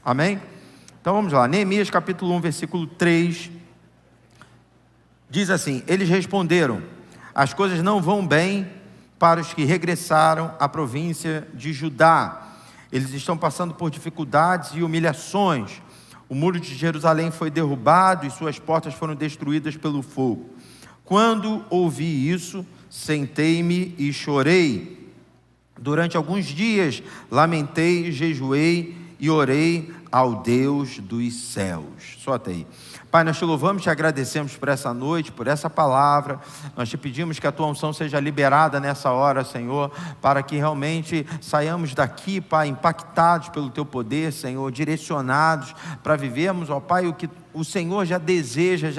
Amém? Então vamos lá, Neemias capítulo 1, versículo 3, diz assim: eles responderam: as coisas não vão bem para os que regressaram à província de Judá. Eles estão passando por dificuldades e humilhações. O muro de Jerusalém foi derrubado e suas portas foram destruídas pelo fogo. Quando ouvi isso, sentei-me e chorei. Durante alguns dias lamentei, jejuei e orei ao Deus dos céus. Só até aí. Pai, nós te louvamos, te agradecemos por essa noite, por essa palavra. Nós te pedimos que a tua unção seja liberada nessa hora, Senhor, para que realmente saiamos daqui, Pai, impactados pelo teu poder, Senhor, direcionados para vivermos, ó Pai, o que o Senhor já deseja,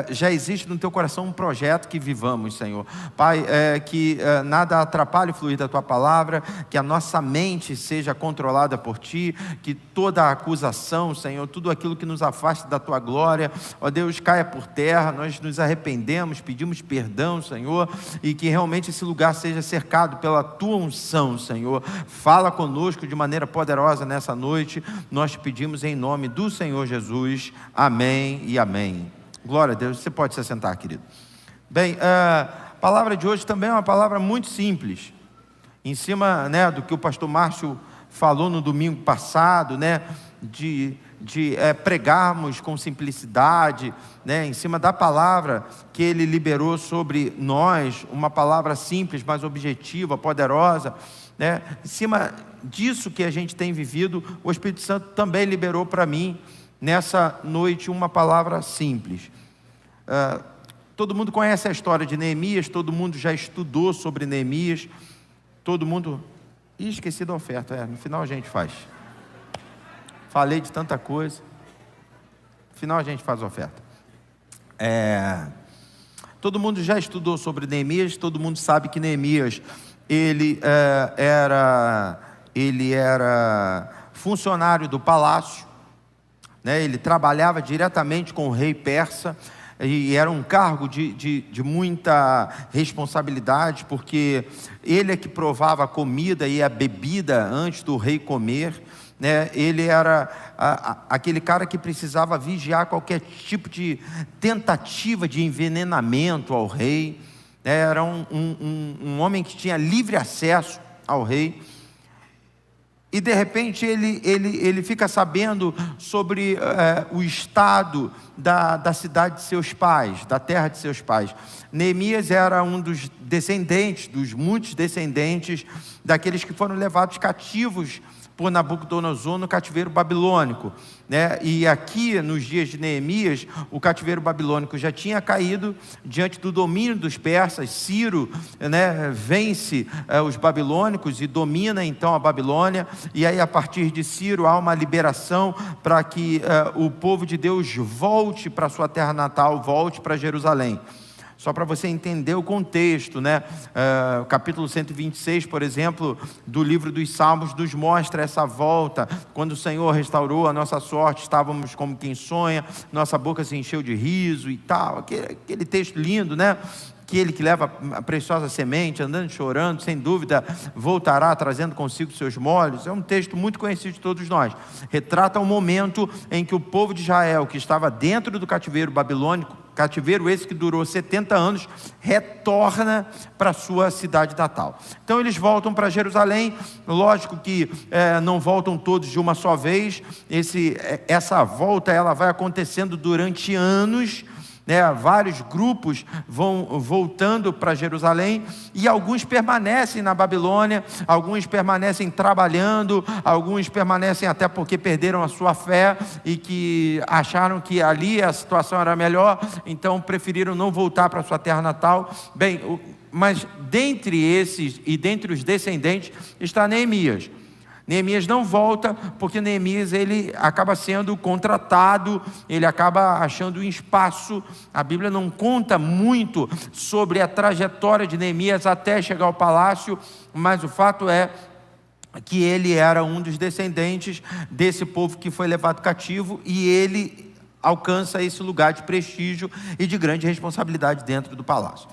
já existe no teu coração um projeto que vivamos, Senhor. Pai, que nada atrapalhe o fluir da tua palavra, que a nossa mente seja controlada por ti, que toda acusação, Senhor, tudo aquilo que nos afaste da tua glória, ó Deus, caia por terra. Nós nos arrependemos, pedimos perdão, Senhor, e que realmente esse lugar seja cercado pela tua unção, Senhor. Fala conosco de maneira poderosa nessa noite, nós te pedimos em nome do Senhor Jesus. Amém e amém. Glória a Deus. Você pode se assentar, querido. Bem, a palavra de hoje também é uma palavra muito simples, em cima, né, do que o pastor Márcio falou no domingo passado, né, de pregarmos com simplicidade, né, em cima da palavra que ele liberou sobre nós, uma palavra simples, mas objetiva, poderosa, né, em cima disso que a gente tem vivido. O Espírito Santo também liberou para mim nessa noite uma palavra simples. Todo mundo conhece a história de Neemias, todo mundo já estudou sobre Neemias, todo mundo... esqueci da oferta, no final a gente faz. Falei de tanta coisa, no final a gente faz a oferta. Todo mundo já estudou sobre Neemias, todo mundo sabe que Neemias, ele era funcionário do palácio, né? Ele trabalhava diretamente com o rei persa, e era um cargo de muita responsabilidade, porque ele é que provava a comida e a bebida antes do rei comer, né? Ele era aquele cara que precisava vigiar qualquer tipo de tentativa de envenenamento ao rei, né? Era um homem que tinha livre acesso ao rei. E de repente ele fica sabendo sobre o estado da cidade de seus pais, da terra de seus pais. Neemias era um dos descendentes, dos muitos descendentes daqueles que foram levados cativos por Nabucodonosor no cativeiro babilônico, né? E aqui nos dias de Neemias, o cativeiro babilônico já tinha caído diante do domínio dos persas. Ciro, né, vence os babilônicos e domina então a Babilônia, e aí a partir de Ciro há uma liberação para que o povo de Deus volte para sua terra natal, volte para Jerusalém. Só para você entender o contexto, né? O capítulo 126, por exemplo, do livro dos Salmos, nos mostra essa volta. Quando o Senhor restaurou a nossa sorte, estávamos como quem sonha, nossa boca se encheu de riso e tal. Aquele texto lindo, né? Aquele que leva a preciosa semente, andando chorando, sem dúvida voltará trazendo consigo seus molhos. É um texto muito conhecido de todos nós. Retrata o momento em que o povo de Israel, que estava dentro do cativeiro babilônico, cativeiro esse que durou 70 anos, retorna para a sua cidade natal. Então eles voltam para Jerusalém. Lógico que não voltam todos de uma só vez. Essa volta ela vai acontecendo durante anos, né? Vários grupos vão voltando para Jerusalém, e alguns permanecem na Babilônia, alguns permanecem trabalhando, alguns permanecem até porque perderam a sua fé e que acharam que ali a situação era melhor, então preferiram não voltar para a sua terra natal. Bem, mas dentre esses e dentre os descendentes está Neemias. Neemias não volta porque Neemias ele acaba sendo contratado, ele acaba achando um espaço. A Bíblia não conta muito sobre a trajetória de Neemias até chegar ao palácio, mas o fato é que ele era um dos descendentes desse povo que foi levado cativo, e ele alcança esse lugar de prestígio e de grande responsabilidade dentro do palácio.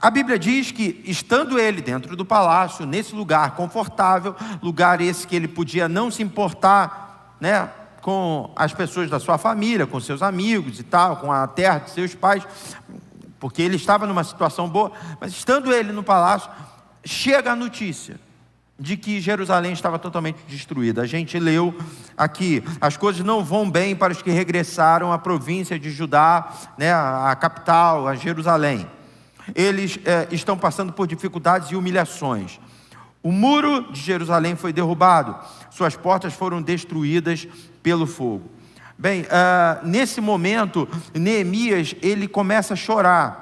A Bíblia diz que, estando ele dentro do palácio, nesse lugar confortável, lugar esse que ele podia não se importar né, com as pessoas da sua família, com seus amigos e tal, com a terra de seus pais, porque ele estava numa situação boa. Mas estando ele no palácio, chega a notícia de que Jerusalém estava totalmente destruída. A gente leu aqui: as coisas não vão bem para os que regressaram à província de Judá, né, a capital, a Jerusalém. Eles estão passando por dificuldades e humilhações. O muro de Jerusalém foi derrubado, suas portas foram destruídas pelo fogo. Bem, nesse momento, Neemias, ele começa a chorar.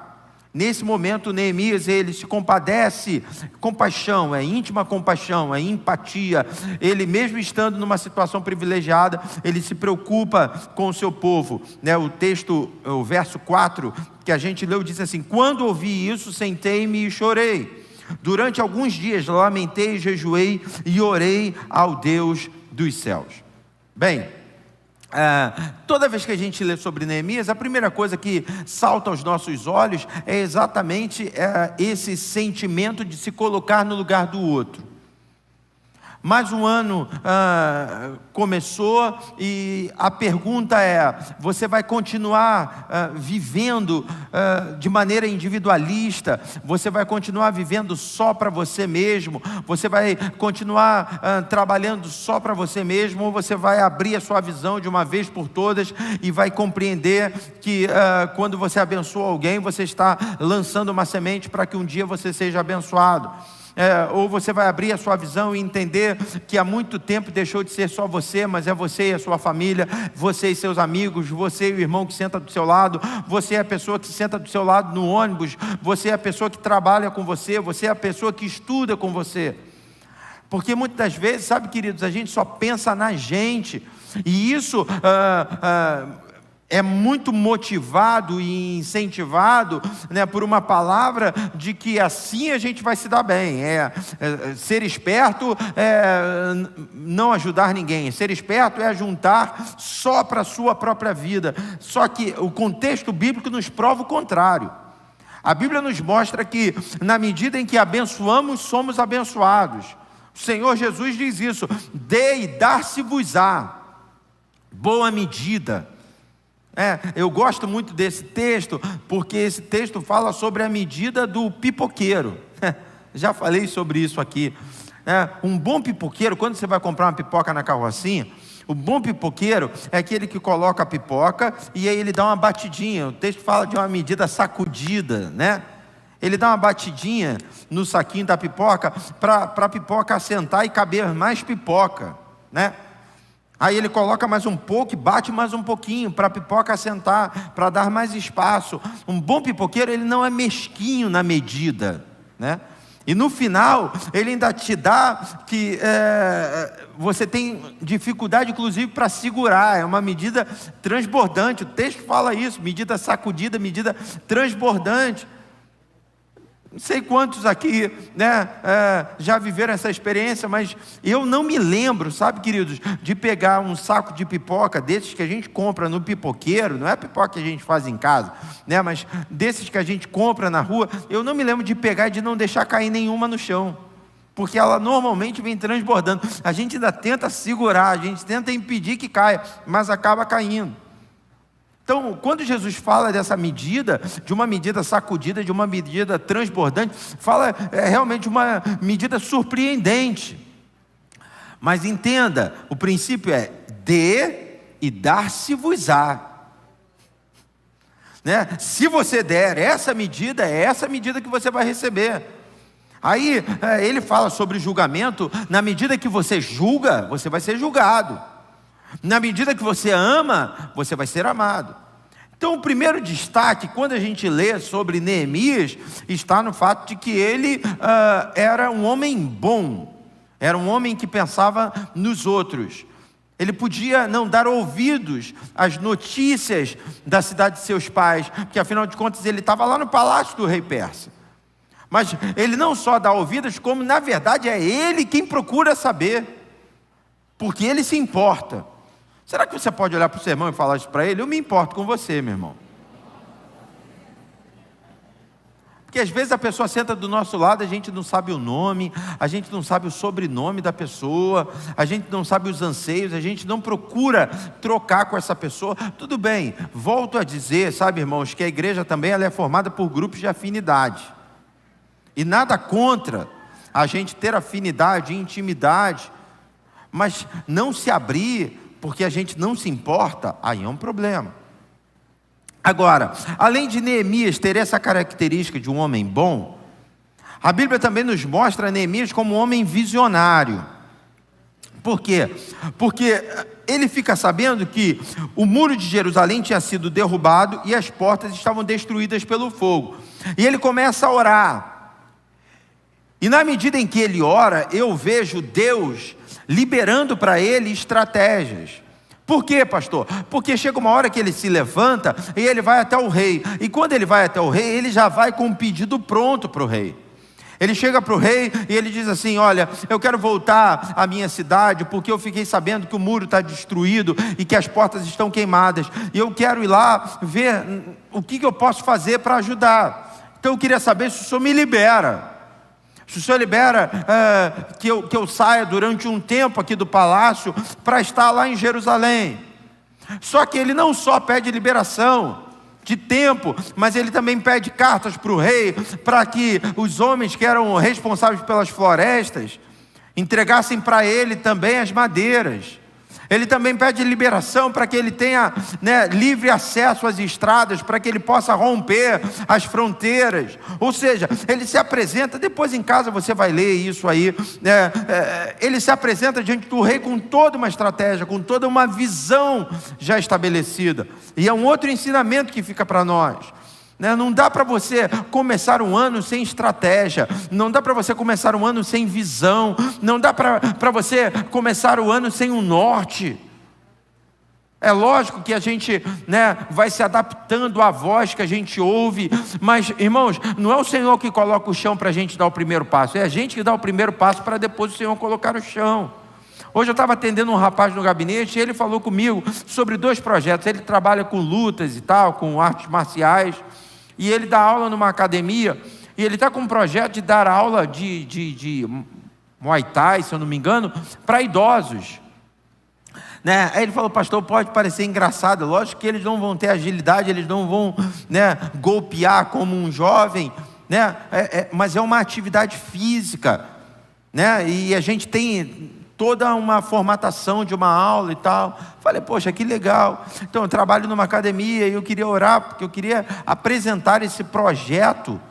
Nesse momento, Neemias, ele se compadece, compaixão, é íntima compaixão, é empatia. Ele, mesmo estando numa situação privilegiada, ele se preocupa com o seu povo, né? O texto, o verso 4, que a gente leu, diz assim: quando ouvi isso, sentei-me e chorei. Durante alguns dias, lamentei, jejuei e orei ao Deus dos céus. Bem, toda vez que a gente lê sobre Neemias, a primeira coisa que salta aos nossos olhos é exatamente esse sentimento de se colocar no lugar do outro. Mais um ano começou e a pergunta é: você vai continuar vivendo de maneira individualista? Você vai continuar vivendo só para você mesmo? Você vai continuar trabalhando só para você mesmo? Ou você vai abrir a sua visão de uma vez por todas e vai compreender que quando você abençoa alguém, você está lançando uma semente para que um dia você seja abençoado? Ou você vai abrir a sua visão e entender que há muito tempo deixou de ser só você, mas é você e a sua família, você e seus amigos, você e o irmão que senta do seu lado, você é a pessoa que senta do seu lado no ônibus, você é a pessoa que trabalha com você, você é a pessoa que estuda com você. Porque muitas das vezes, sabe, queridos, a gente só pensa na gente, e isso é muito motivado e incentivado, né, por uma palavra de que assim a gente vai se dar bem. Ser esperto é não ajudar ninguém. Ser esperto é juntar só para a sua própria vida. Só que o contexto bíblico nos prova o contrário. A Bíblia nos mostra que na medida em que abençoamos, somos abençoados. O Senhor Jesus diz isso: dê e dar-se-vos-á. Boa medida. Eu gosto muito desse texto, porque esse texto fala sobre a medida do pipoqueiro. Já falei sobre isso aqui. Um bom pipoqueiro, quando você vai comprar uma pipoca na carrocinha, o bom pipoqueiro é aquele que coloca a pipoca e aí ele dá uma batidinha. O texto fala de uma medida sacudida, né? Ele dá uma batidinha no saquinho da pipoca para a pipoca assentar e caber mais pipoca, né? Aí ele coloca mais um pouco e bate mais um pouquinho para a pipoca assentar, para dar mais espaço. Um bom pipoqueiro, ele não é mesquinho na medida, né? E no final, ele ainda te dá que você tem dificuldade, inclusive, para segurar. É uma medida transbordante. O texto fala isso: medida sacudida, medida transbordante. Não sei quantos aqui, né, já viveram essa experiência, mas eu não me lembro, sabe, queridos, de pegar um saco de pipoca desses que a gente compra no pipoqueiro. Não é a pipoca que a gente faz em casa, né, mas desses que a gente compra na rua. Eu não me lembro de pegar e de não deixar cair nenhuma no chão, porque ela normalmente vem transbordando. A gente ainda tenta segurar, a gente tenta impedir que caia, mas acaba caindo. Então, quando Jesus fala dessa medida, de uma medida sacudida, de uma medida transbordante, fala realmente de uma medida surpreendente. Mas entenda, o princípio é: dê e dar-se-vos-á. Né? Se você der essa medida, é essa medida que você vai receber. Aí ele fala sobre julgamento. Na medida que você julga, você vai ser julgado. Na medida que você ama, você vai ser amado. Então, o primeiro destaque, quando a gente lê sobre Neemias, está no fato de que ele era um homem bom, era um homem que pensava nos outros. Ele podia não dar ouvidos às notícias da cidade de seus pais, porque afinal de contas ele estava lá no palácio do rei persa. Mas ele não só dá ouvidos, como na verdade é ele quem procura saber, porque ele se importa. Será que você pode olhar para o seu irmão e falar isso para ele? Eu me importo com você, meu irmão. Porque às vezes a pessoa senta do nosso lado, a gente não sabe o nome, a gente não sabe o sobrenome da pessoa, a gente não sabe os anseios, a gente não procura trocar com essa pessoa. Tudo bem, volto a dizer, sabe, irmãos, que a igreja também ela é formada por grupos de afinidade. E nada contra a gente ter afinidade, intimidade, mas não se abrir porque a gente não se importa, aí é um problema. Agora, além de Neemias ter essa característica de um homem bom, a Bíblia também nos mostra Neemias como um homem visionário. Por quê? Porque ele fica sabendo que o muro de Jerusalém tinha sido derrubado e as portas estavam destruídas pelo fogo. E ele começa a orar. E na medida em que ele ora, eu vejo Deus liberando para ele estratégias. Por quê, pastor? Porque chega uma hora que ele se levanta e ele vai até o rei. E quando ele vai até o rei, ele já vai com um pedido pronto para o rei. Ele chega para o rei e ele diz assim: olha, eu quero voltar à minha cidade, porque eu fiquei sabendo que o muro está destruído e que as portas estão queimadas. E eu quero ir lá ver o que eu posso fazer para ajudar. Então eu queria saber se o senhor me libera. Se o senhor libera que eu saia durante um tempo aqui do palácio para estar lá em Jerusalém. Só que ele não só pede liberação de tempo, mas ele também pede cartas para o rei, para que os homens que eram responsáveis pelas florestas entregassem para ele também as madeiras. Ele também pede liberação para que ele tenha livre acesso às estradas, para que ele possa romper as fronteiras. Ou seja, ele se apresenta, depois em casa você vai ler isso aí, ele se apresenta diante do rei com toda uma estratégia, com toda uma visão já estabelecida. E é um outro ensinamento que fica para nós. Não dá para você começar um ano sem estratégia, não dá para você começar um ano sem visão, não dá para você começar o ano sem um norte. É lógico que a gente vai se adaptando à voz que a gente ouve, mas, irmãos, não é o Senhor que coloca o chão para a gente dar o primeiro passo, é a gente que dá o primeiro passo para depois o Senhor colocar o chão. Hoje eu estava atendendo um rapaz no gabinete e ele falou comigo sobre 2 projetos. Ele trabalha com lutas e tal, com artes marciais, e ele dá aula numa academia, e ele está com um projeto de dar aula de Muay Thai, se eu não me engano, para idosos. Aí ele falou: pastor, pode parecer engraçado, lógico que eles não vão ter agilidade, eles não vão golpear como um jovem, mas é uma atividade física, e a gente tem toda uma formatação de uma aula e tal. Falei: poxa, que legal. Então eu trabalho numa academia e eu queria orar, porque eu queria apresentar esse projeto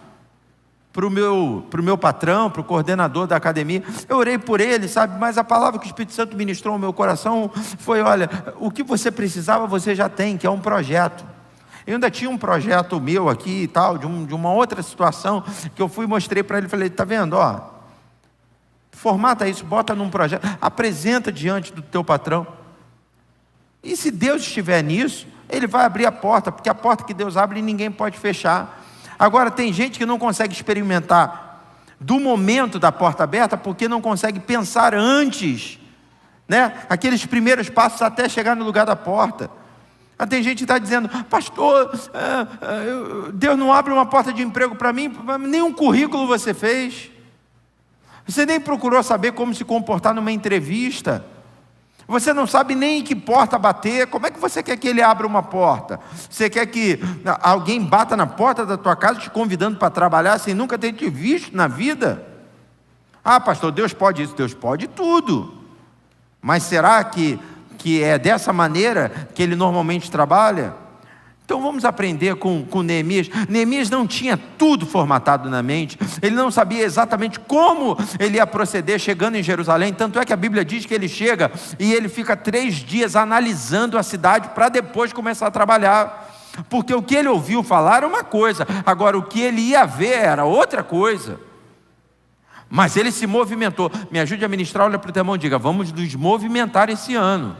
para o meu patrão, para o coordenador da academia. Eu orei por ele, sabe, mas a palavra que o Espírito Santo ministrou no meu coração foi: olha, o que você precisava você já tem, que é um projeto. Eu ainda tinha um projeto meu aqui e tal, de uma outra situação, que eu fui e mostrei para ele. Falei: está vendo, formata isso, bota num projeto, apresenta diante do teu patrão. E se Deus estiver nisso, Ele vai abrir a porta, porque a porta que Deus abre ninguém pode fechar. Agora, tem gente que não consegue experimentar do momento da porta aberta, porque não consegue pensar antes, aqueles primeiros passos até chegar no lugar da porta. Tem gente que está dizendo: pastor, Deus não abre uma porta de emprego para mim, nenhum currículo você fez. Você nem procurou saber como se comportar numa entrevista. Você não sabe nem em que porta bater. Como é que você quer que ele abra uma porta? Você quer que alguém bata na porta da tua casa te convidando para trabalhar sem nunca ter te visto na vida? Ah, pastor, Deus pode isso. Deus pode tudo. Mas será que é dessa maneira que ele normalmente trabalha? Então vamos aprender com Neemias. Neemias não tinha tudo formatado na mente, ele não sabia exatamente como ele ia proceder chegando em Jerusalém. Tanto é que a Bíblia diz que ele chega e ele fica 3 dias analisando a cidade para depois começar a trabalhar, porque o que ele ouviu falar era uma coisa, agora o que ele ia ver era outra coisa. Mas ele se movimentou. Me ajude a ministrar, olha para o teu irmão e diga: vamos nos movimentar esse ano.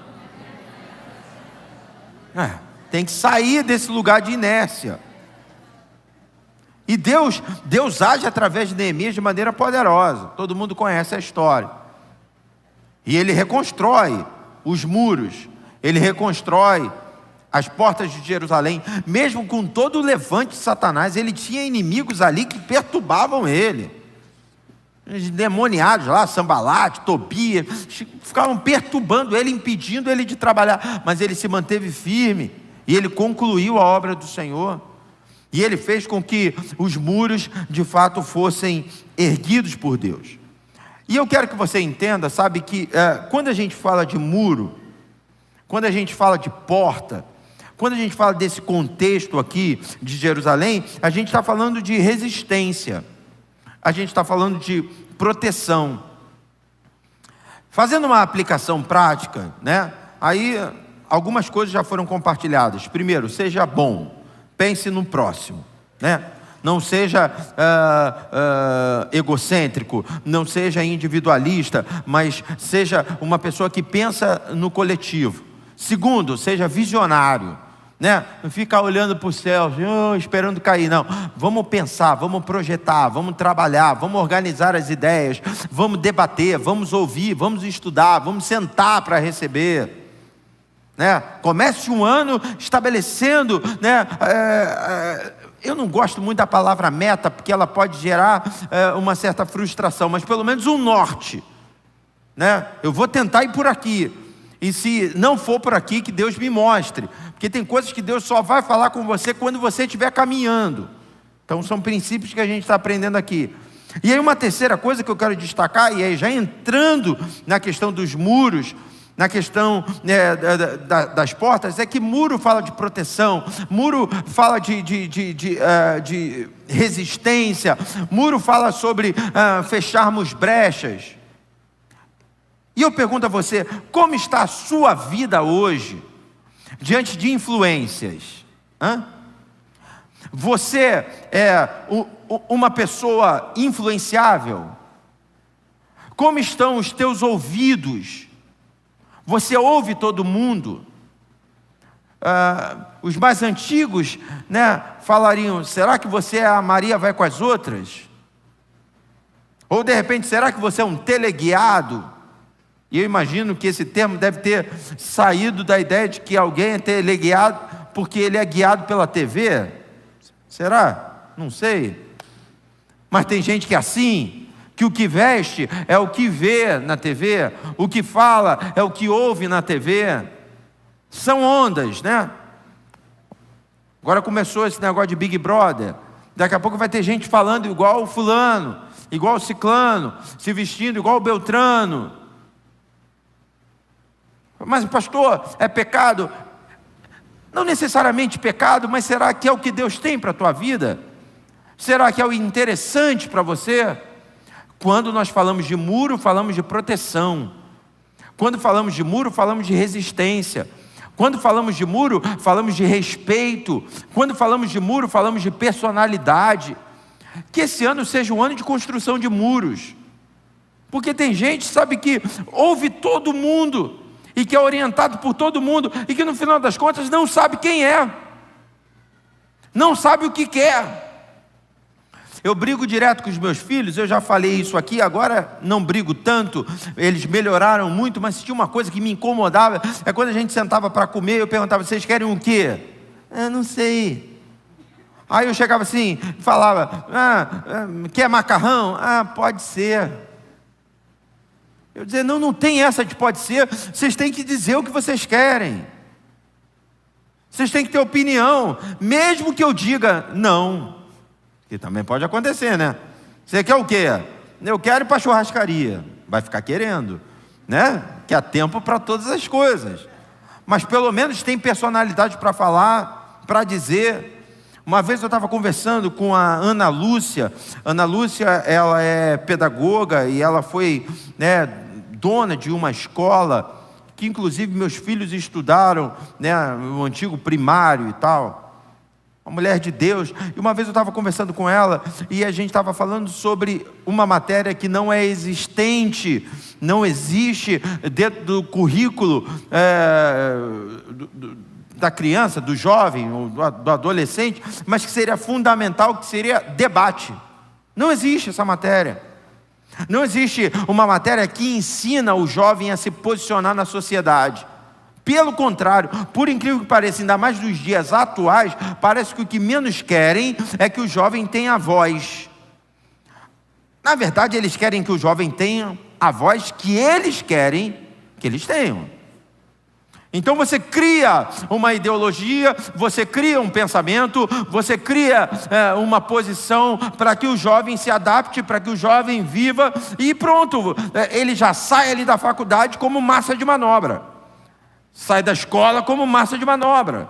Tem que sair desse lugar de inércia. E Deus age através de Neemias de maneira poderosa. Todo mundo conhece a história. E ele reconstrói os muros. Ele reconstrói as portas de Jerusalém, mesmo com todo o levante de Satanás, ele tinha inimigos ali que perturbavam ele. Os demoniados lá, Sambalate, Tobias, ficavam perturbando ele, impedindo ele de trabalhar, mas ele se manteve firme, e ele concluiu a obra do Senhor, e ele fez com que os muros de fato fossem erguidos por Deus. E eu quero que você entenda, sabe, que quando a gente fala de muro, quando a gente fala de porta, quando a gente fala desse contexto aqui de Jerusalém, a gente está falando de resistência, a gente está falando de proteção. Fazendo uma aplicação prática, né? Aí algumas coisas já foram compartilhadas. Primeiro, seja bom, pense no próximo, né? Não seja egocêntrico, não seja individualista, mas seja uma pessoa que pensa no coletivo. Segundo, seja visionário, né? Não fica olhando para o céu, esperando cair, não. Vamos pensar, vamos projetar, vamos trabalhar, vamos organizar as ideias, vamos debater, vamos ouvir, vamos estudar, vamos sentar para receber, né? Comece um ano estabelecendo, né? Eu não gosto muito da palavra meta, porque ela pode gerar uma certa frustração, mas pelo menos um norte, né? Eu vou tentar ir por aqui, e se não for por aqui, que Deus me mostre, porque tem coisas que Deus só vai falar com você quando você estiver caminhando. Então são princípios que a gente está aprendendo aqui. E aí uma terceira coisa que eu quero destacar, e aí já entrando na questão dos muros, na questão das portas, é que muro fala de proteção, muro fala de resistência, muro fala sobre fecharmos brechas. E eu pergunto a você, como está a sua vida hoje, diante de influências? Você é uma pessoa influenciável? Como estão os teus ouvidos? Você ouve todo mundo? Os mais antigos, né, falariam, será que você é a Maria vai com as outras? Ou de repente, será que você é um teleguiado? E eu imagino que esse termo deve ter saído da ideia de que alguém é teleguiado porque ele é guiado pela TV. Será? Não sei. Mas tem gente que é assim, que o que veste é o que vê na TV, o que fala é o que ouve na TV. São ondas, né? Agora começou esse negócio de Big Brother. Daqui a pouco vai ter gente falando igual o fulano, igual o ciclano, se vestindo igual o beltrano. Mas pastor, é pecado? Não necessariamente pecado, mas será que é o que Deus tem para a tua vida? Será que é o interessante para você? Quando nós falamos de muro, falamos de proteção. Quando falamos de muro, falamos de resistência. Quando falamos de muro, falamos de respeito. Quando falamos de muro, falamos de personalidade. Que esse ano seja um ano de construção de muros. Porque tem gente, sabe, que ouve todo mundo e que é orientado por todo mundo e que no final das contas não sabe quem é, não sabe o que quer. Eu brigo direto com os meus filhos, eu já falei isso aqui, agora não brigo tanto, eles melhoraram muito, mas tinha uma coisa que me incomodava, é quando a gente sentava para comer, eu perguntava, vocês querem o quê? Não sei. Aí eu chegava assim, falava, quer macarrão? Pode ser. Eu dizia, não tem essa de pode ser, vocês têm que dizer o que vocês querem. Vocês têm que ter opinião, mesmo que eu diga não, que também pode acontecer, né? Você quer o quê? Eu quero ir para a churrascaria. Vai ficar querendo, né? Que há tempo para todas as coisas. Mas pelo menos tem personalidade para falar, para dizer. Uma vez eu estava conversando com a Ana Lúcia. Ana Lúcia, ela é pedagoga e ela foi, né, dona de uma escola que inclusive meus filhos estudaram, né, o antigo primário e tal. Uma mulher de Deus. E uma vez eu estava conversando com ela e a gente estava falando sobre uma matéria que não é existente, não existe dentro do currículo da criança, do jovem, do adolescente, mas que seria fundamental, que seria debate. Não existe essa matéria. Não existe uma matéria que ensina o jovem a se posicionar na sociedade. Pelo contrário, por incrível que pareça, ainda mais nos dias atuais, parece que o que menos querem é que o jovem tenha voz. Na verdade, eles querem que o jovem tenha a voz que eles querem que eles tenham. Então você cria uma ideologia, você cria um pensamento, você cria uma posição para que o jovem se adapte, para que o jovem viva, e pronto, ele já sai ali da faculdade como massa de manobra, sai da escola como massa de manobra.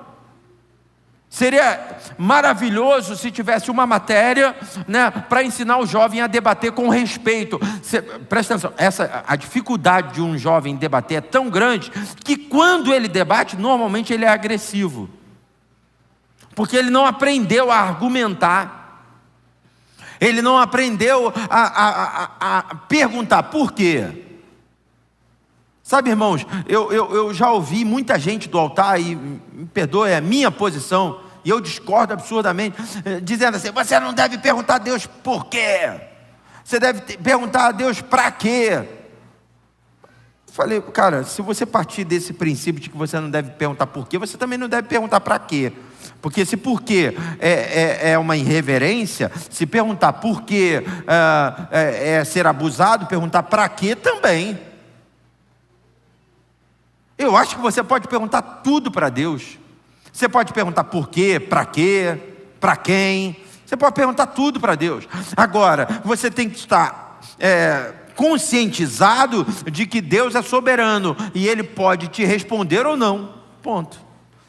Seria maravilhoso se tivesse uma matéria, né, para ensinar o jovem a debater com respeito. Presta atenção, a dificuldade de um jovem debater é tão grande que quando ele debate, normalmente ele é agressivo, porque ele não aprendeu a argumentar, ele não aprendeu a perguntar por quê. Sabe, irmãos, eu já ouvi muita gente do altar, e me perdoe, é a minha posição, e eu discordo absurdamente, dizendo assim: você não deve perguntar a Deus por quê, você deve perguntar a Deus para quê. Falei, cara, se você partir desse princípio de que você não deve perguntar por quê, você também não deve perguntar para quê. Porque se por quê é uma irreverência, se perguntar por quê é ser abusado, perguntar para quê também. Eu acho que você pode perguntar tudo para Deus. Você pode perguntar por quê, para quem. Você pode perguntar tudo para Deus. Agora, você tem que estar conscientizado de que Deus é soberano e Ele pode te responder ou não. Ponto.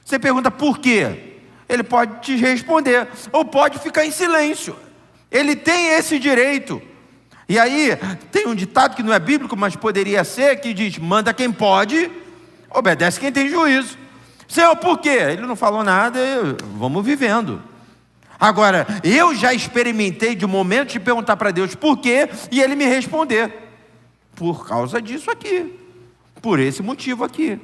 Você pergunta por quê? Ele pode te responder, ou pode ficar em silêncio. Ele tem esse direito. E aí, tem um ditado que não é bíblico, mas poderia ser, que diz: manda quem pode, obedece quem tem juízo. Senhor, por quê? Ele não falou nada, vamos vivendo. Agora, eu já experimentei de momentos de perguntar para Deus por quê, e Ele me responder: por causa disso aqui, por esse motivo aqui.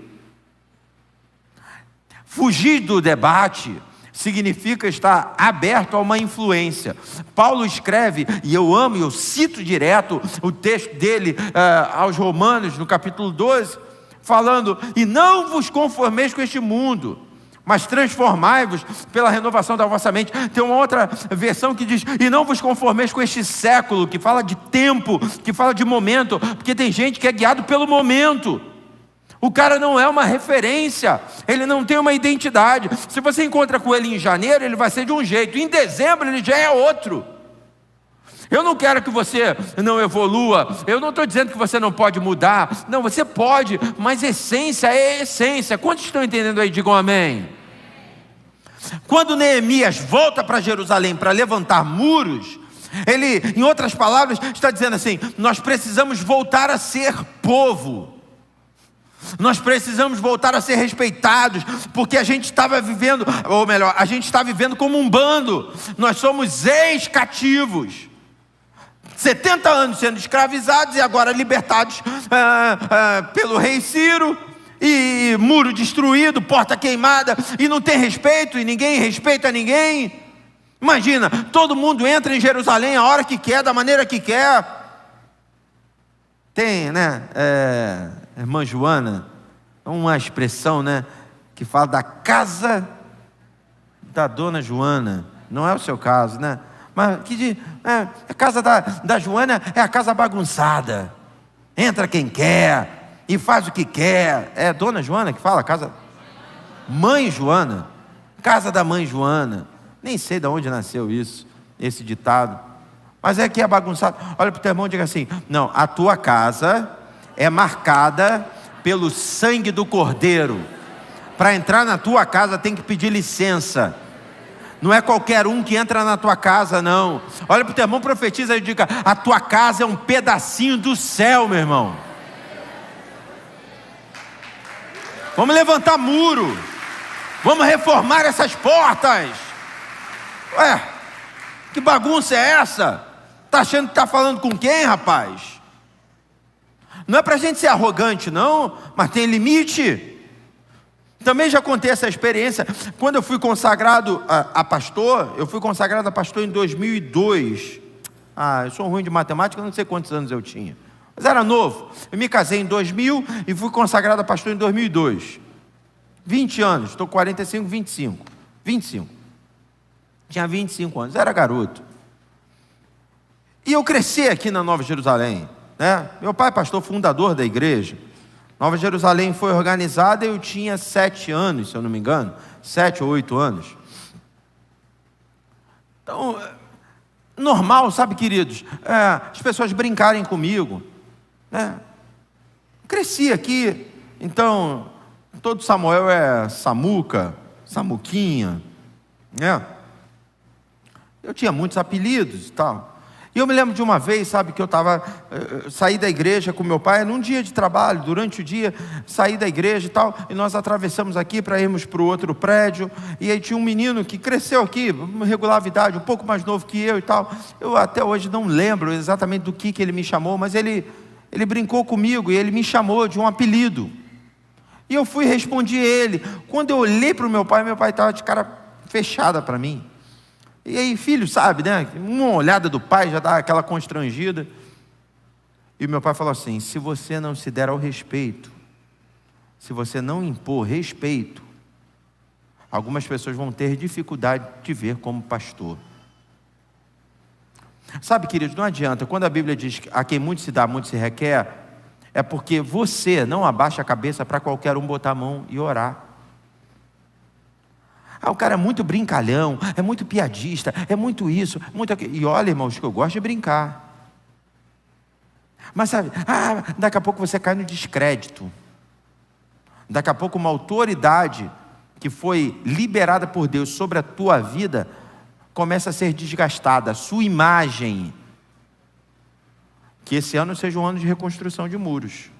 Fugir do debate significa estar aberto a uma influência. Paulo escreve, e eu amo, eu cito direto o texto dele aos Romanos, no capítulo 12, falando: e não vos conformeis com este mundo, mas transformai-vos pela renovação da vossa mente. Tem uma outra versão que diz: e não vos conformeis com este século, que fala de tempo, que fala de momento, porque tem gente que é guiado pelo momento. O cara não é uma referência, ele não tem uma identidade. Se você encontra com ele em janeiro, ele vai ser de um jeito, em dezembro ele já é outro. Eu não quero que você não evolua, eu não estou dizendo que você não pode mudar, não, você pode, mas essência é essência. Quantos estão entendendo aí? Digam amém. Quando Neemias volta para Jerusalém para levantar muros, ele, em outras palavras, está dizendo assim: nós precisamos voltar a ser povo, nós precisamos voltar a ser respeitados, porque a gente estava vivendo, ou melhor, a gente está vivendo como um bando, nós somos ex-cativos, 70 anos sendo escravizados e agora libertados pelo rei Ciro, e muro destruído, porta queimada, e não tem respeito, e ninguém respeita ninguém. Imagina, todo mundo entra em Jerusalém a hora que quer, da maneira que quer. Tem, né, irmã Joana, uma expressão, né, que fala da casa da dona Joana. Não é o seu caso, né? Mas que diz, a casa da Joana é a casa bagunçada. Entra quem quer e faz o que quer. É dona Joana que fala, casa. Mãe Joana, casa da mãe Joana. Nem sei de onde nasceu isso, esse ditado. Mas é que é bagunçado. Olha para o teu irmão e diga assim: não, a tua casa é marcada pelo sangue do Cordeiro. Para entrar na tua casa tem que pedir licença. Não é qualquer um que entra na tua casa, não. Olha para o teu irmão, profetiza e diga: a tua casa é um pedacinho do céu, meu irmão. Vamos levantar muro, vamos reformar essas portas. Ué, que bagunça é essa? Está achando que está falando com quem, rapaz? Não é para a gente ser arrogante, não, mas tem limite. Também já contei essa experiência, quando eu fui consagrado a pastor, em 2002. Eu sou ruim de matemática, não sei quantos anos eu tinha, mas era novo. Eu me casei em 2000 e fui consagrado a pastor em 2002. 20 anos, estou com 45, 25. 25. Tinha 25 anos, era garoto. E eu cresci aqui na Nova Jerusalém, né? Meu pai é pastor fundador da igreja. Nova Jerusalém foi organizada e eu tinha 7 anos, se eu não me engano. 7 ou 8 anos. Então, normal, sabe, queridos? As pessoas brincarem comigo, né? Cresci aqui, então, todo Samuel é Samuca, Samuquinha, né? Eu tinha muitos apelidos e tal. E eu me lembro de uma vez, sabe, que eu saí da igreja com meu pai, num dia de trabalho, durante o dia, saí da igreja e tal, e nós atravessamos aqui para irmos para o outro prédio, e aí tinha um menino que cresceu aqui, regular a idade, um pouco mais novo que eu e tal. Eu até hoje não lembro exatamente do que ele me chamou, mas ele brincou comigo e ele me chamou de um apelido. E eu fui e respondi ele. Quando eu olhei para o meu pai estava de cara fechada para mim. E aí, filho, sabe, né? Uma olhada do pai já dá aquela constrangida. E meu pai falou assim: se você não se der ao respeito, se você não impor respeito, algumas pessoas vão ter dificuldade de te ver como pastor. Sabe, queridos, não adianta. Quando a Bíblia diz que a quem muito se dá, muito se requer, é porque você não abaixa a cabeça para qualquer um botar a mão e orar. O cara é muito brincalhão, é muito piadista, é muito isso, muito aquilo. E olha, irmãos, que eu gosto de brincar. Mas sabe, daqui a pouco você cai no descrédito. Daqui a pouco uma autoridade que foi liberada por Deus sobre a tua vida começa a ser desgastada, a sua imagem. Que esse ano seja um ano de reconstrução de muros.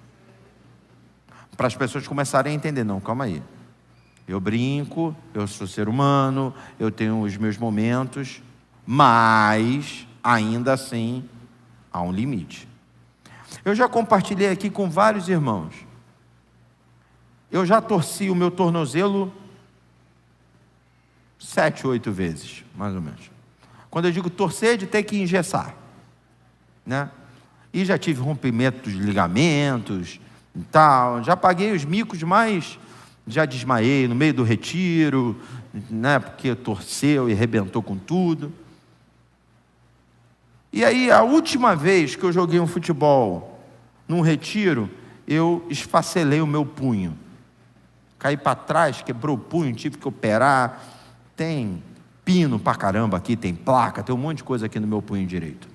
Para as pessoas começarem a entender, não, calma aí. Eu brinco, eu sou ser humano, eu tenho os meus momentos, mas ainda assim há um limite. Eu já compartilhei aqui com vários irmãos. Eu já torci o meu tornozelo 7, 8 vezes, mais ou menos. Quando eu digo torcer, é de ter que engessar, né? E já tive rompimento dos ligamentos e tal. Já paguei os micos, mas já desmaiei no meio do retiro, né? Porque torceu e arrebentou com tudo. E aí, a última vez que eu joguei um futebol num retiro, eu esfacelei o meu punho. Caí para trás, quebrou o punho, tive que operar. Tem pino pra caramba aqui, tem placa, tem um monte de coisa aqui no meu punho direito.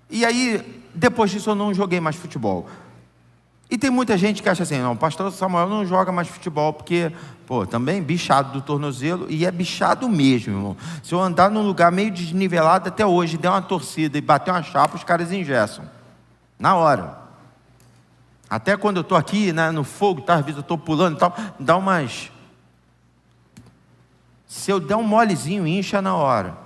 E aí, depois disso eu não joguei mais futebol. E tem muita gente que acha assim, não, o pastor Samuel não joga mais futebol, porque, também bichado do tornozelo, e é bichado mesmo, irmão. Se eu andar num lugar meio desnivelado até hoje, der uma torcida e bater uma chapa, os caras engessam. Na hora. Até quando eu estou aqui, né, no fogo, tá, às vezes eu estou pulando e tal, dá umas... Se eu der um molezinho, incha na hora.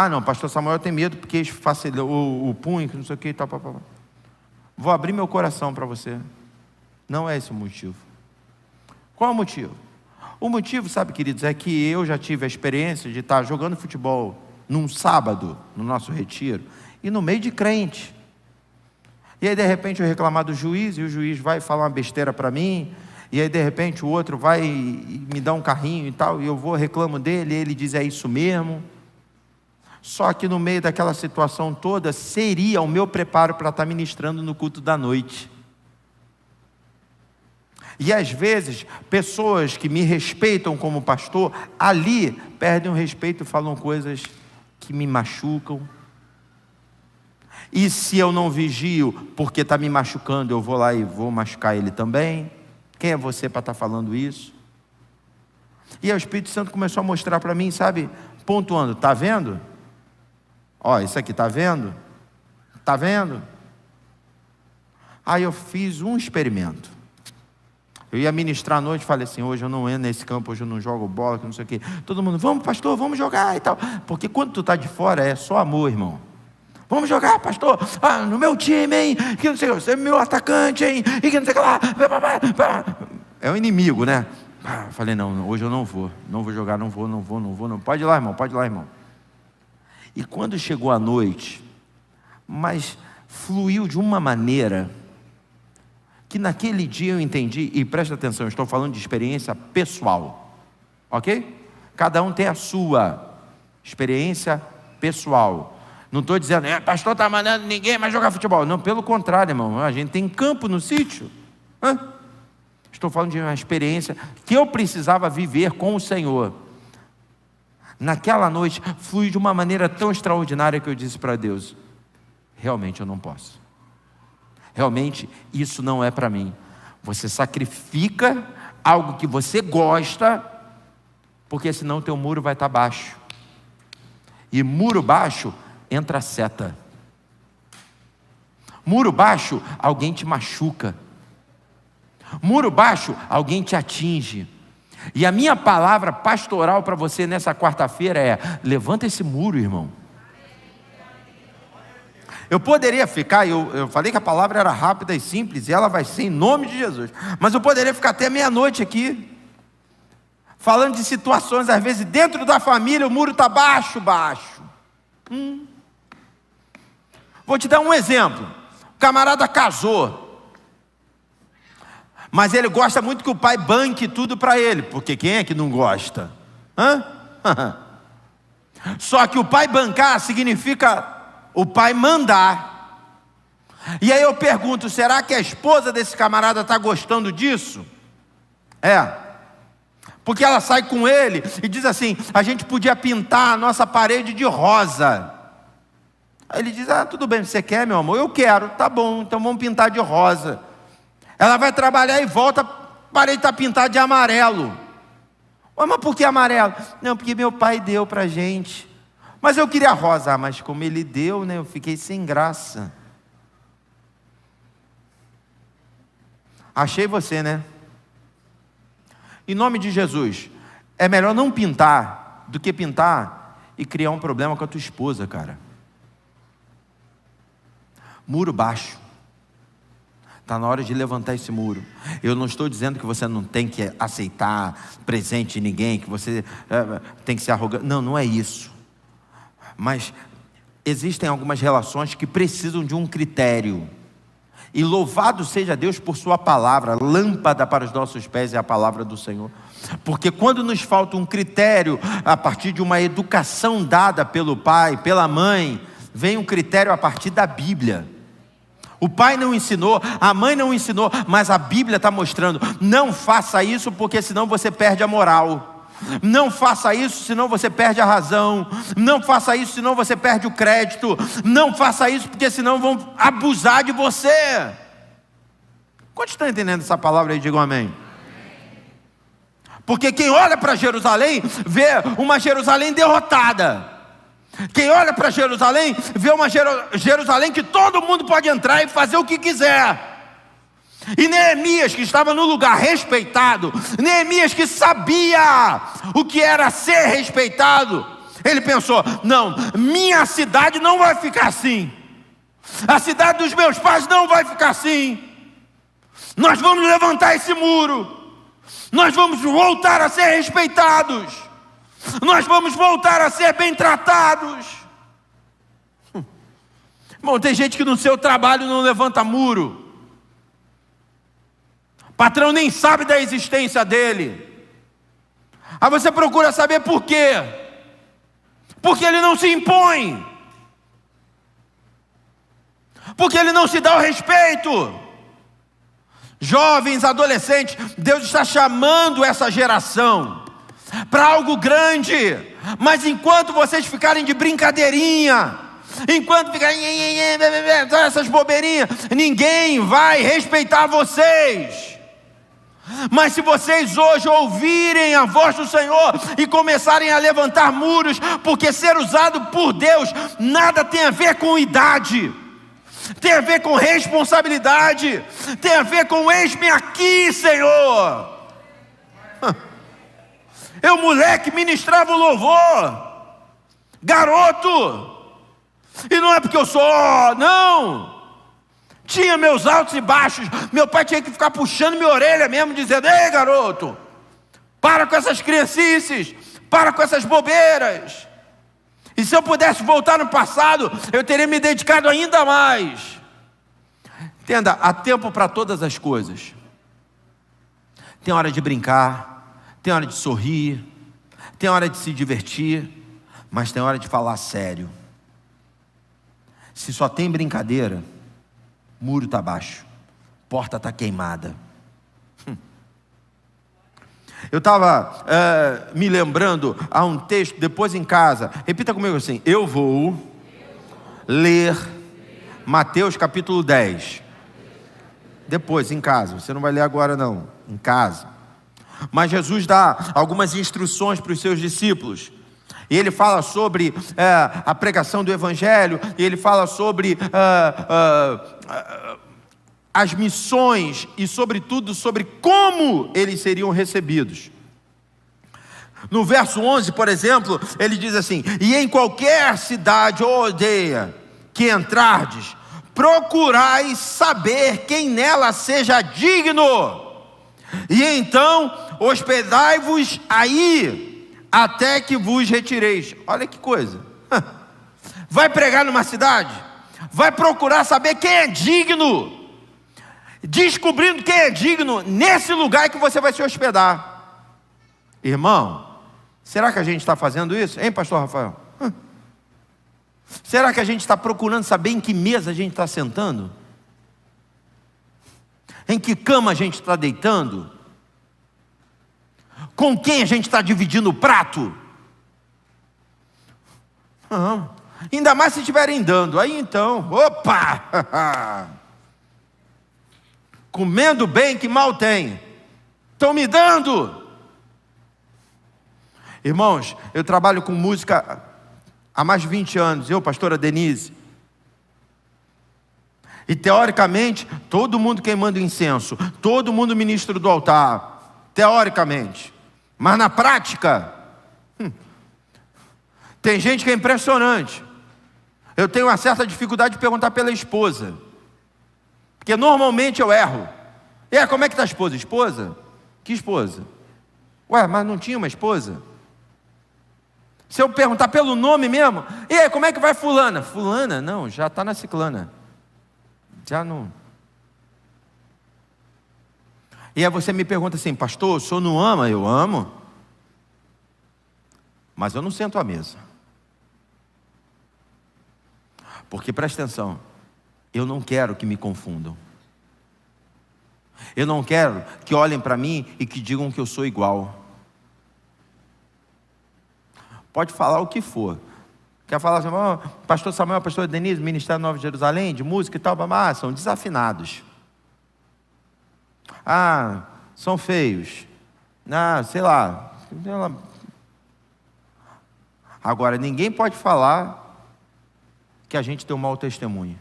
Não, pastor Samuel tem medo porque esfacelou o punho, que não sei o que e tal, Vou abrir meu coração para você. Não é esse o motivo. Qual é o motivo? O motivo, sabe, queridos, é que eu já tive a experiência de estar jogando futebol num sábado, no nosso retiro, e no meio de crente. E aí, de repente, eu reclamar do juiz, e o juiz vai falar uma besteira para mim, e aí, de repente, o outro vai e me dá um carrinho e tal, e eu vou, reclamo dele, e ele diz, é isso mesmo. Só que no meio daquela situação toda, seria o meu preparo para estar ministrando no culto da noite. E às vezes, pessoas que me respeitam como pastor, ali perdem o respeito e falam coisas que me machucam. E se eu não vigio, porque está me machucando, eu vou lá e vou machucar ele também. Quem é você para estar falando isso? E aí o Espírito Santo começou a mostrar para mim, sabe, pontuando, está vendo? Isso aqui, está vendo? Está vendo? Aí eu fiz um experimento. Eu ia ministrar à noite, falei assim, hoje eu não entro nesse campo, hoje eu não jogo bola, que não sei o quê. Todo mundo, vamos pastor, vamos jogar e tal. Porque quando tu está de fora, é só amor, irmão. Vamos jogar, pastor, no meu time, hein, que não sei o que, você é meu atacante, hein, e que não sei o que lá. É o inimigo, né? Falei, não, hoje eu não vou jogar, não vou. Pode ir lá, irmão. E quando chegou a noite, mas fluiu de uma maneira que naquele dia eu entendi, e presta atenção, eu estou falando de experiência pessoal, ok? Cada um tem a sua experiência pessoal. Não estou dizendo, pastor está mandando ninguém mais jogar futebol. Não, pelo contrário, irmão, a gente tem campo no sítio. Estou falando de uma experiência que eu precisava viver com o Senhor. Naquela noite, flui de uma maneira tão extraordinária que eu disse para Deus, realmente eu não posso. Realmente isso não é para mim. Você sacrifica algo que você gosta, porque senão o teu muro vai estar baixo. E muro baixo, entra seta. Muro baixo, alguém te machuca. Muro baixo, alguém te atinge. E a minha palavra pastoral para você nessa quarta-feira é: levanta esse muro, irmão. Eu poderia ficar, eu falei que a palavra era rápida e simples, e ela vai ser em nome de Jesus. Mas eu poderia ficar até meia-noite aqui, falando de situações, às vezes dentro da família o muro está baixo. Vou te dar um exemplo. O camarada casou, mas ele gosta muito que o pai banque tudo para ele, porque quem é que não gosta? Só que o pai bancar significa o pai mandar. E aí eu pergunto, será que a esposa desse camarada está gostando disso? Porque ela sai com ele e diz assim: a gente podia pintar a nossa parede de rosa. Aí ele diz: tudo bem, você quer, meu amor? Eu quero, tá bom, então vamos pintar de rosa. Ela vai trabalhar e volta, a parede está pintada de amarelo. Mas por que amarelo? Não, porque meu pai deu para a gente. Mas eu queria rosa. Mas como ele deu, né, eu fiquei sem graça. Achei você, né? Em nome de Jesus, é melhor não pintar do que pintar e criar um problema com a tua esposa, cara. Muro baixo. Está na hora de levantar esse muro. Eu não estou dizendo que você não tem que aceitar presente de ninguém, que você tem que ser arrogante. Não, não é isso. Mas existem algumas relações que precisam de um critério. E louvado seja Deus por sua palavra. Lâmpada para os nossos pés é a palavra do Senhor. Porque quando nos falta um critério, a partir de uma educação dada pelo pai, pela mãe, vem um critério a partir da Bíblia. O pai não ensinou, a mãe não ensinou, mas a Bíblia está mostrando: não faça isso, porque senão você perde a moral. Não faça isso, senão você perde a razão. Não faça isso, senão você perde o crédito. Não faça isso, porque senão vão abusar de você. Quantos estão entendendo essa palavra aí? Digam amém. Porque quem olha para Jerusalém, vê uma Jerusalém derrotada. Quem olha para Jerusalém, vê uma Jerusalém que todo mundo pode entrar e fazer o que quiser. E Neemias, que estava no lugar respeitado, Neemias que sabia o que era ser respeitado, ele pensou: não, minha cidade não vai ficar assim. A cidade dos meus pais não vai ficar assim. Nós vamos levantar esse muro. Nós vamos voltar a ser respeitados. Nós vamos voltar a ser bem tratados. Bom, tem gente que no seu trabalho não levanta muro. O patrão nem sabe da existência dele. Aí você procura saber por quê. Porque ele não se impõe. Porque ele não se dá o respeito. Jovens, adolescentes, Deus está chamando essa geração para algo grande. Mas enquanto vocês ficarem de brincadeirinha, enquanto ficarem essas bobeirinhas, ninguém vai respeitar vocês. Mas se vocês hoje ouvirem a voz do Senhor e começarem a levantar muros, porque ser usado por Deus nada tem a ver com idade, tem a ver com responsabilidade, tem a ver com eis-me aqui, Senhor. Eu, moleque, ministrava o louvor, garoto, e não é porque eu sou, não. Tinha meus altos e baixos. Meu pai tinha que ficar puxando minha orelha mesmo, dizendo: ei, garoto, para com essas criancices, para com essas bobeiras. E se eu pudesse voltar no passado, eu teria me dedicado ainda mais. Entenda, há tempo para todas as coisas. Tem hora de brincar, tem hora de sorrir, tem hora de se divertir, mas tem hora de falar sério. Se só tem brincadeira, muro está baixo, porta está queimada. Eu estava me lembrando a um texto, depois em casa, repita comigo assim: eu vou ler Mateus capítulo 10. Depois, em casa, você não vai ler agora não, em casa. Mas Jesus dá algumas instruções para os seus discípulos. E ele fala sobre a pregação do Evangelho, e ele fala sobre as missões e, sobretudo, sobre como eles seriam recebidos. No verso 11, por exemplo, ele diz assim: e em qualquer cidade ou aldeia que entrardes, procurai saber quem nela seja digno, e então hospedai-vos aí, até que vos retireis. Olha que coisa. Vai pregar numa cidade, vai procurar saber quem é digno, descobrindo quem é digno nesse lugar que você vai se hospedar. Irmão, será que a gente está fazendo isso? Hein, pastor Rafael? Será que a gente está procurando saber em que mesa a gente está sentando? Em que cama a gente está deitando? Com quem a gente está dividindo o prato? Ainda mais se estiverem dando. Aí então, opa! Comendo bem que mal tem. Estão me dando. Irmãos, eu trabalho com música há mais de 20 anos, eu, pastora Denise. E teoricamente, todo mundo queimando incenso, todo mundo ministro do altar, teoricamente. Mas na prática, tem gente que é impressionante. Eu tenho uma certa dificuldade de perguntar pela esposa, porque normalmente eu erro. Como é que está a esposa? Esposa? Que esposa? Ué, mas não tinha uma esposa? Se eu perguntar pelo nome mesmo, e aí, como é que vai fulana? Fulana? Não, já está na ciclana. Já não. E aí você me pergunta assim: pastor, o senhor não ama? Eu amo, mas eu não sento à mesa. Porque presta atenção, eu não quero que me confundam. Eu não quero que olhem para mim e que digam que eu sou igual. Pode falar o que for. Quer falar assim: pastor Samuel, pastor Denise, Ministério Nova de Jerusalém, de música e tal, são desafinados. São feios. Sei lá. Agora, ninguém pode falar que a gente tem um mau testemunho.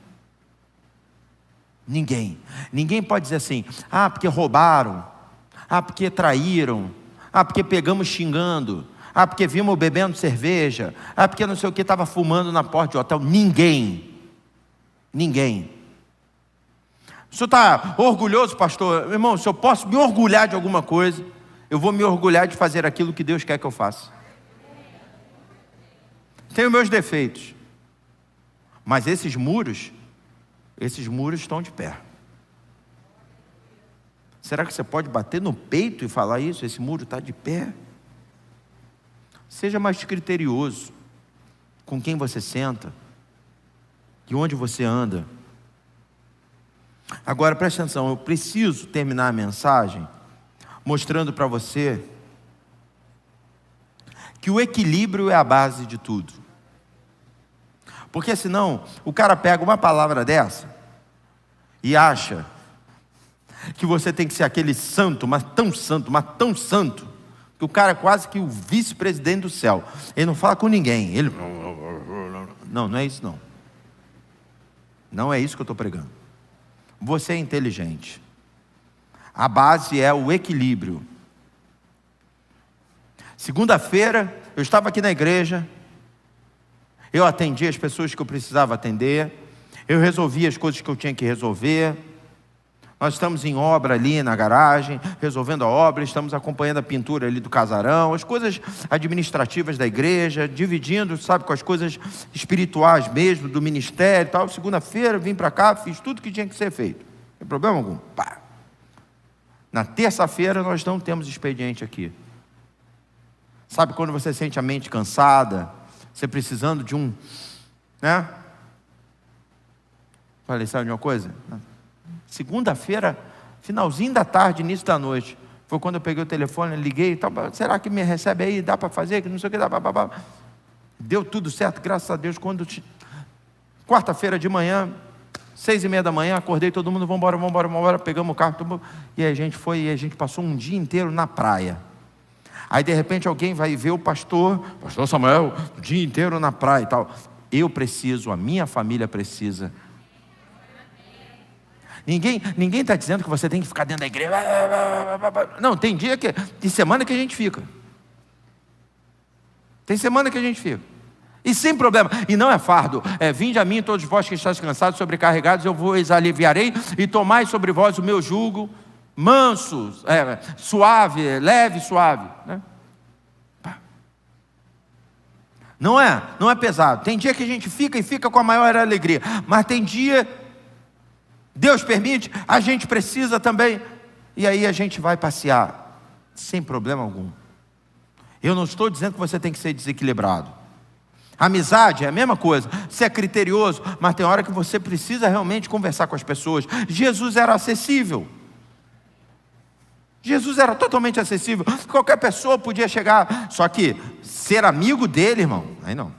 Ninguém pode dizer assim: porque roubaram, porque traíram, porque pegamos xingando, porque vimos bebendo cerveja, porque não sei o que, estava fumando na porta de hotel. Ninguém. O senhor está orgulhoso, pastor? Irmão, se eu posso me orgulhar de alguma coisa, eu vou me orgulhar de fazer aquilo que Deus quer que eu faça. Tenho meus defeitos, mas esses muros estão de pé. Será que você pode bater no peito e falar isso? Esse muro está de pé? Seja mais criterioso com quem você senta e onde você anda. Agora preste atenção, eu preciso terminar a mensagem mostrando para você que o equilíbrio é a base de tudo. Porque senão o cara pega uma palavra dessa e acha que você tem que ser aquele santo, mas tão santo, que o cara é quase que o vice-presidente do céu. Ele não fala com ninguém. Não é isso não. Não é isso que eu estou pregando. Você é inteligente. A base é o equilíbrio. Segunda-feira, eu estava aqui na igreja, eu atendi as pessoas que eu precisava atender, eu resolvi as coisas que eu tinha que resolver. Nós estamos em obra ali na garagem, resolvendo a obra, estamos acompanhando a pintura ali do casarão, as coisas administrativas da igreja, dividindo, sabe, com as coisas espirituais mesmo, do ministério e tal. Segunda-feira, vim para cá, fiz tudo que tinha que ser feito. tem problema algum. Pá. Na terça-feira nós não temos expediente aqui. Sabe quando você sente a mente cansada, você precisando de um, né? Falei, sabe de uma coisa? Segunda-feira, finalzinho da tarde, início da noite, foi quando eu peguei o telefone, liguei e tal, será que me recebe aí? Dá para fazer? Que não sei o que, deu tudo certo, graças a Deus. Quarta-feira de manhã, 6h30 da manhã, acordei todo mundo, vamos embora, pegamos o carro, e a gente foi, e a gente passou um dia inteiro na praia. Aí de repente alguém vai ver o pastor Samuel, o dia inteiro na praia e tal. Eu preciso, a minha família precisa. Ninguém está dizendo que você tem que ficar dentro da igreja. Não, tem dia que, tem semana que a gente fica. Tem semana que a gente fica. E sem problema, e não é fardo. Vinde a mim todos vós que estáis cansados, sobrecarregados, eu vos aliviarei, e tomai sobre vós o meu jugo, manso, suave, leve, suave, né? Não é pesado. Tem dia que a gente fica com a maior alegria, mas tem dia, Deus permite, a gente precisa também, e aí a gente vai passear, sem problema algum. Eu não estou dizendo que você tem que ser desequilibrado. Amizade é a mesma coisa, você é criterioso, mas tem hora que você precisa realmente conversar com as pessoas. Jesus era acessível. Jesus era totalmente acessível, qualquer pessoa podia chegar, só que ser amigo dele, irmão, aí não.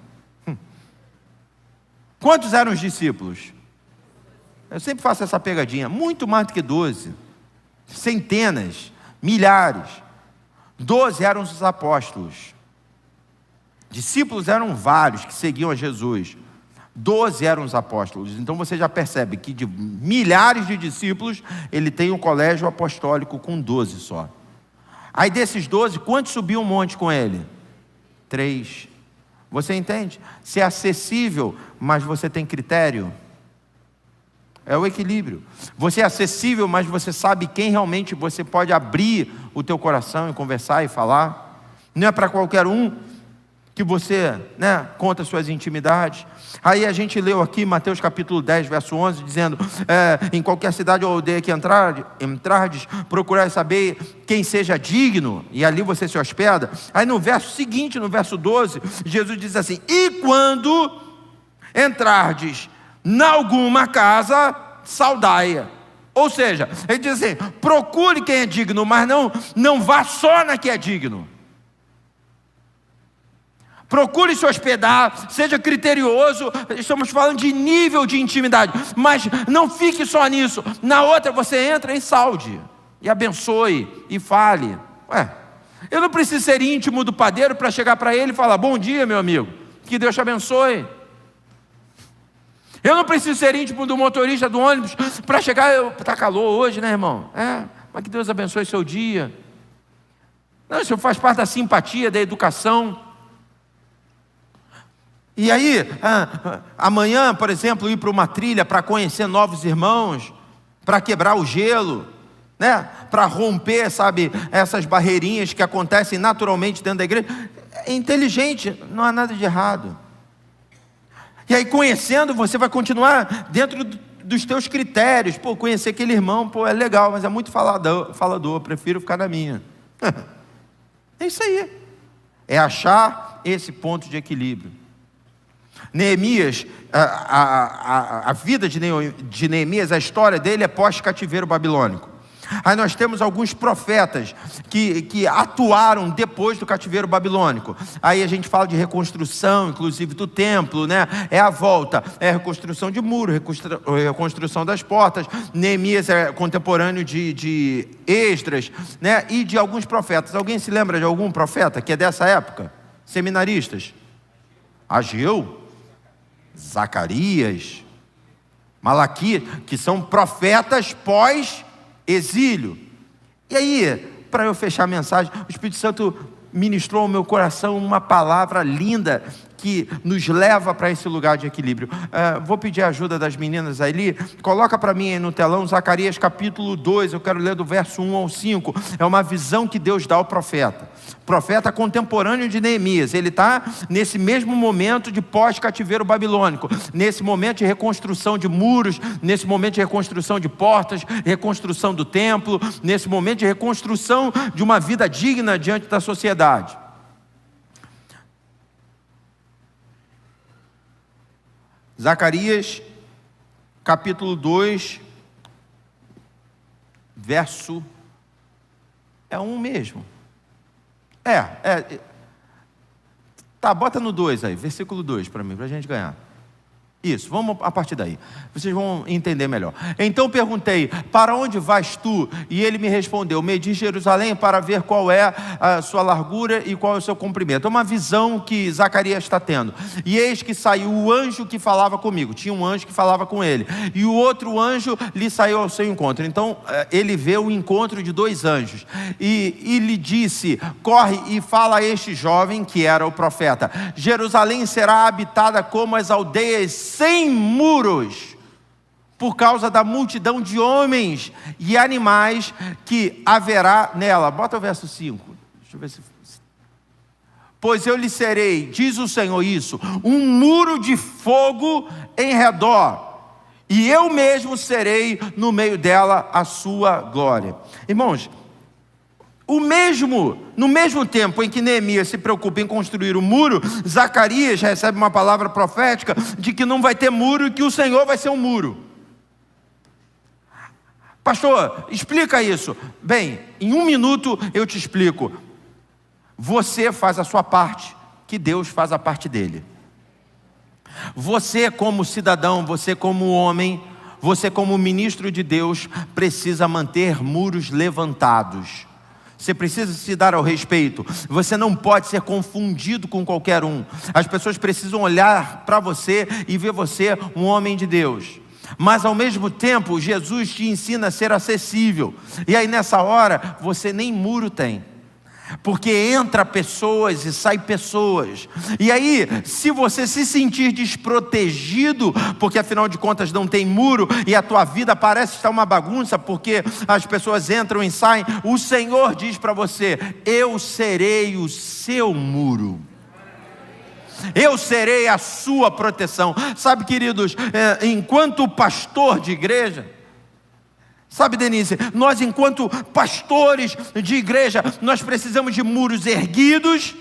Quantos eram os discípulos? Eu sempre faço essa pegadinha, muito mais do que 12, centenas, milhares. 12 eram os apóstolos, discípulos eram vários que seguiam a Jesus, 12 eram os apóstolos. Então você já percebe que de milhares de discípulos, ele tem um colégio apostólico com 12 só. Aí desses 12, quantos subiam um monte com ele? 3. Você entende? Se é acessível, mas você tem critério, é o equilíbrio. Você é acessível, mas você sabe quem realmente você pode abrir o teu coração e conversar e falar. Não é para qualquer um que você, né, conta suas intimidades. Aí a gente leu aqui Mateus capítulo 10, verso 11, dizendo, em qualquer cidade ou aldeia que entrardes, procurai saber quem seja digno, e ali você se hospeda. Aí no verso seguinte, no verso 12, Jesus diz assim, e quando entrardes em alguma casa, saudai-a. Ou seja, ele diz assim, procure quem é digno, mas não vá só na que é digno. Procure se hospedar, seja criterioso, estamos falando de nível de intimidade, mas não fique só nisso. Na outra você entra e saude, e abençoe, e fale. Eu não preciso ser íntimo do padeiro para chegar para ele e falar, bom dia meu amigo, que Deus te abençoe. Eu não preciso ser íntimo do motorista do ônibus para chegar, está calor hoje, né irmão? Mas que Deus abençoe seu dia. Não, isso faz parte da simpatia, da educação. E aí, amanhã, por exemplo, ir para uma trilha para conhecer novos irmãos, para quebrar o gelo, né? Para romper, sabe, essas barreirinhas que acontecem naturalmente dentro da igreja. É inteligente, não há nada de errado. E aí, conhecendo, você vai continuar dentro dos teus critérios. Pô, conhecer aquele irmão, pô, é legal, mas é muito falador, prefiro ficar na minha. É isso aí. É achar esse ponto de equilíbrio. Neemias, a vida de Neemias, a história dele é pós-cativeiro babilônico. Aí nós temos alguns profetas que atuaram depois do cativeiro babilônico. Aí a gente fala de reconstrução, inclusive do templo, né? É a volta, é a reconstrução de muro, reconstrução das portas. Neemias é contemporâneo de Esdras, né? E de alguns profetas. Alguém se lembra de algum profeta que é dessa época? Seminaristas? Ageu? Zacarias? Malaquias, que são profetas pós-exílio. E aí, para eu fechar a mensagem, o Espírito Santo ministrou ao meu coração uma palavra linda, que nos leva para esse lugar de equilíbrio. Vou pedir a ajuda das meninas ali. Coloca para mim aí no telão Zacarias capítulo 2, eu quero ler do verso 1 ao 5. É uma visão que Deus dá ao profeta. Profeta contemporâneo de Neemias. Ele está nesse mesmo momento de pós-cativeiro babilônico, nesse momento de reconstrução de muros, nesse momento de reconstrução de portas, reconstrução do templo, nesse momento de reconstrução de uma vida digna diante da sociedade. Zacarias, capítulo 2, verso... É um mesmo. Tá, bota no 2 aí, versículo 2 para mim, para a gente ganhar. Isso, vamos a partir daí. Vocês vão entender melhor. Então perguntei, para onde vais tu? E ele me respondeu, medi Jerusalém para ver qual é a sua largura e qual é o seu comprimento. É uma visão que Zacarias está tendo. E eis que saiu o anjo que falava comigo. Tinha um anjo que falava com ele. E o outro anjo lhe saiu ao seu encontro. Então ele vê o encontro de dois anjos. E lhe disse, corre e fala a este jovem, que era o profeta, Jerusalém será habitada como as aldeias sem muros, por causa da multidão de homens e animais que haverá nela. Bota o verso 5. Deixa eu ver se... Pois eu lhe serei, diz o Senhor isso, um muro de fogo em redor, e eu mesmo serei no meio dela a sua glória. Irmãos, no mesmo tempo em que Neemias se preocupa em construir o muro, Zacarias recebe uma palavra profética de que não vai ter muro e que o Senhor vai ser um muro. Pastor, explica isso. Bem, em 1 minuto eu te explico. Você faz a sua parte, que Deus faz a parte dele. Você como cidadão, você como homem, você como ministro de Deus, precisa manter muros levantados. Você precisa se dar ao respeito. Você não pode ser confundido com qualquer um. As pessoas precisam olhar para você e ver você um homem de Deus. Mas ao mesmo tempo, Jesus te ensina a ser acessível. E aí nessa hora, você nem muro tem. Porque entra pessoas e sai pessoas. E aí, se você se sentir desprotegido, porque afinal de contas não tem muro, e a tua vida parece estar uma bagunça, porque as pessoas entram e saem, o Senhor diz para você, eu serei o seu muro. Eu serei a sua proteção. Sabe, queridos, enquanto pastor de igreja, sabe, Denise, nós enquanto pastores de igreja, nós precisamos de muros erguidos,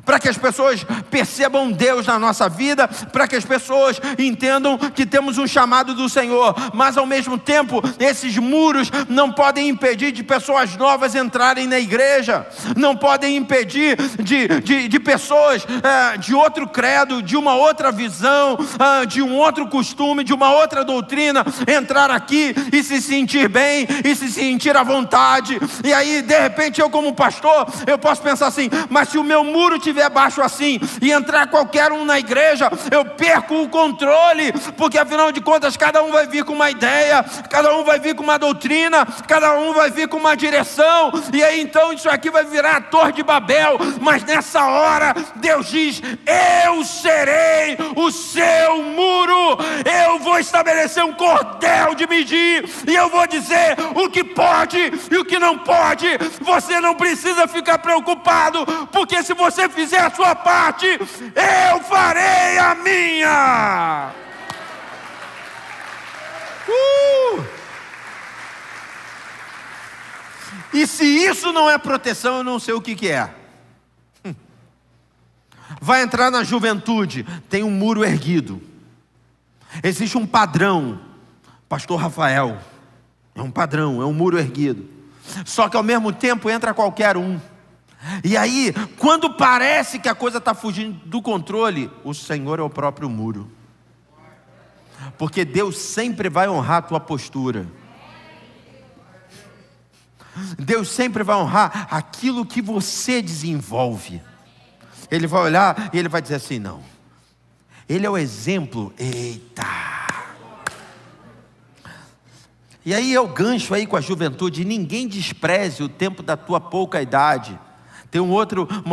para que as pessoas percebam Deus na nossa vida, para que as pessoas entendam que temos um chamado do Senhor, mas ao mesmo tempo, esses muros não podem impedir de pessoas novas entrarem na igreja, não podem impedir de pessoas de outro credo, de uma outra visão, de um outro costume, de uma outra doutrina, entrar aqui e se sentir bem, e se sentir à vontade. E aí de repente eu como pastor, eu posso pensar assim, mas se o meu muro estiver baixo assim, e entrar qualquer um na igreja, eu perco o controle, porque afinal de contas, cada um vai vir com uma ideia, cada um vai vir com uma doutrina, cada um vai vir com uma direção, e aí então isso aqui vai virar a Torre de Babel. Mas nessa hora, Deus diz, eu serei o seu muro, eu vou estabelecer um cordel de medir, e eu vou dizer o que pode e o que não pode. Você não precisa ficar preocupado, porque se você fizer a sua parte, eu farei a minha. E se isso não é proteção, eu não sei o que é. Vai entrar na juventude, tem um muro erguido. Existe um padrão, pastor Rafael, é um padrão, é um muro erguido. Só que ao mesmo tempo entra qualquer um. E aí, quando parece que a coisa está fugindo do controle, o Senhor é o próprio muro. Porque Deus sempre vai honrar a tua postura. Deus sempre vai honrar aquilo que você desenvolve. Ele vai olhar e ele vai dizer assim, não. Ele é o exemplo. Eita! E aí é o gancho aí com a juventude. Ninguém despreze o tempo da tua pouca idade. Tem uma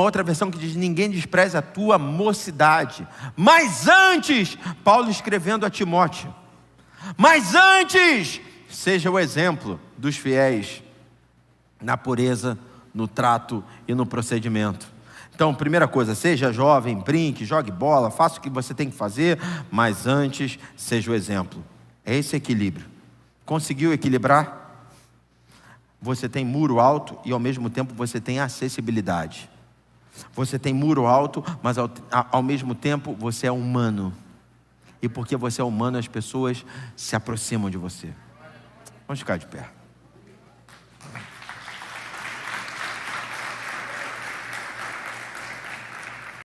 outra versão que diz: ninguém despreze a tua mocidade. Mas antes, Paulo escrevendo a Timóteo, mas antes, seja o exemplo dos fiéis na pureza, no trato e no procedimento. Então, primeira coisa, seja jovem, brinque, jogue bola, faça o que você tem que fazer, mas antes, seja o exemplo. É esse equilíbrio. Conseguiu equilibrar? Você tem muro alto e ao mesmo tempo você tem acessibilidade. Você tem muro alto, mas ao mesmo tempo você é humano. E porque você é humano, as pessoas se aproximam de você. Vamos ficar de pé.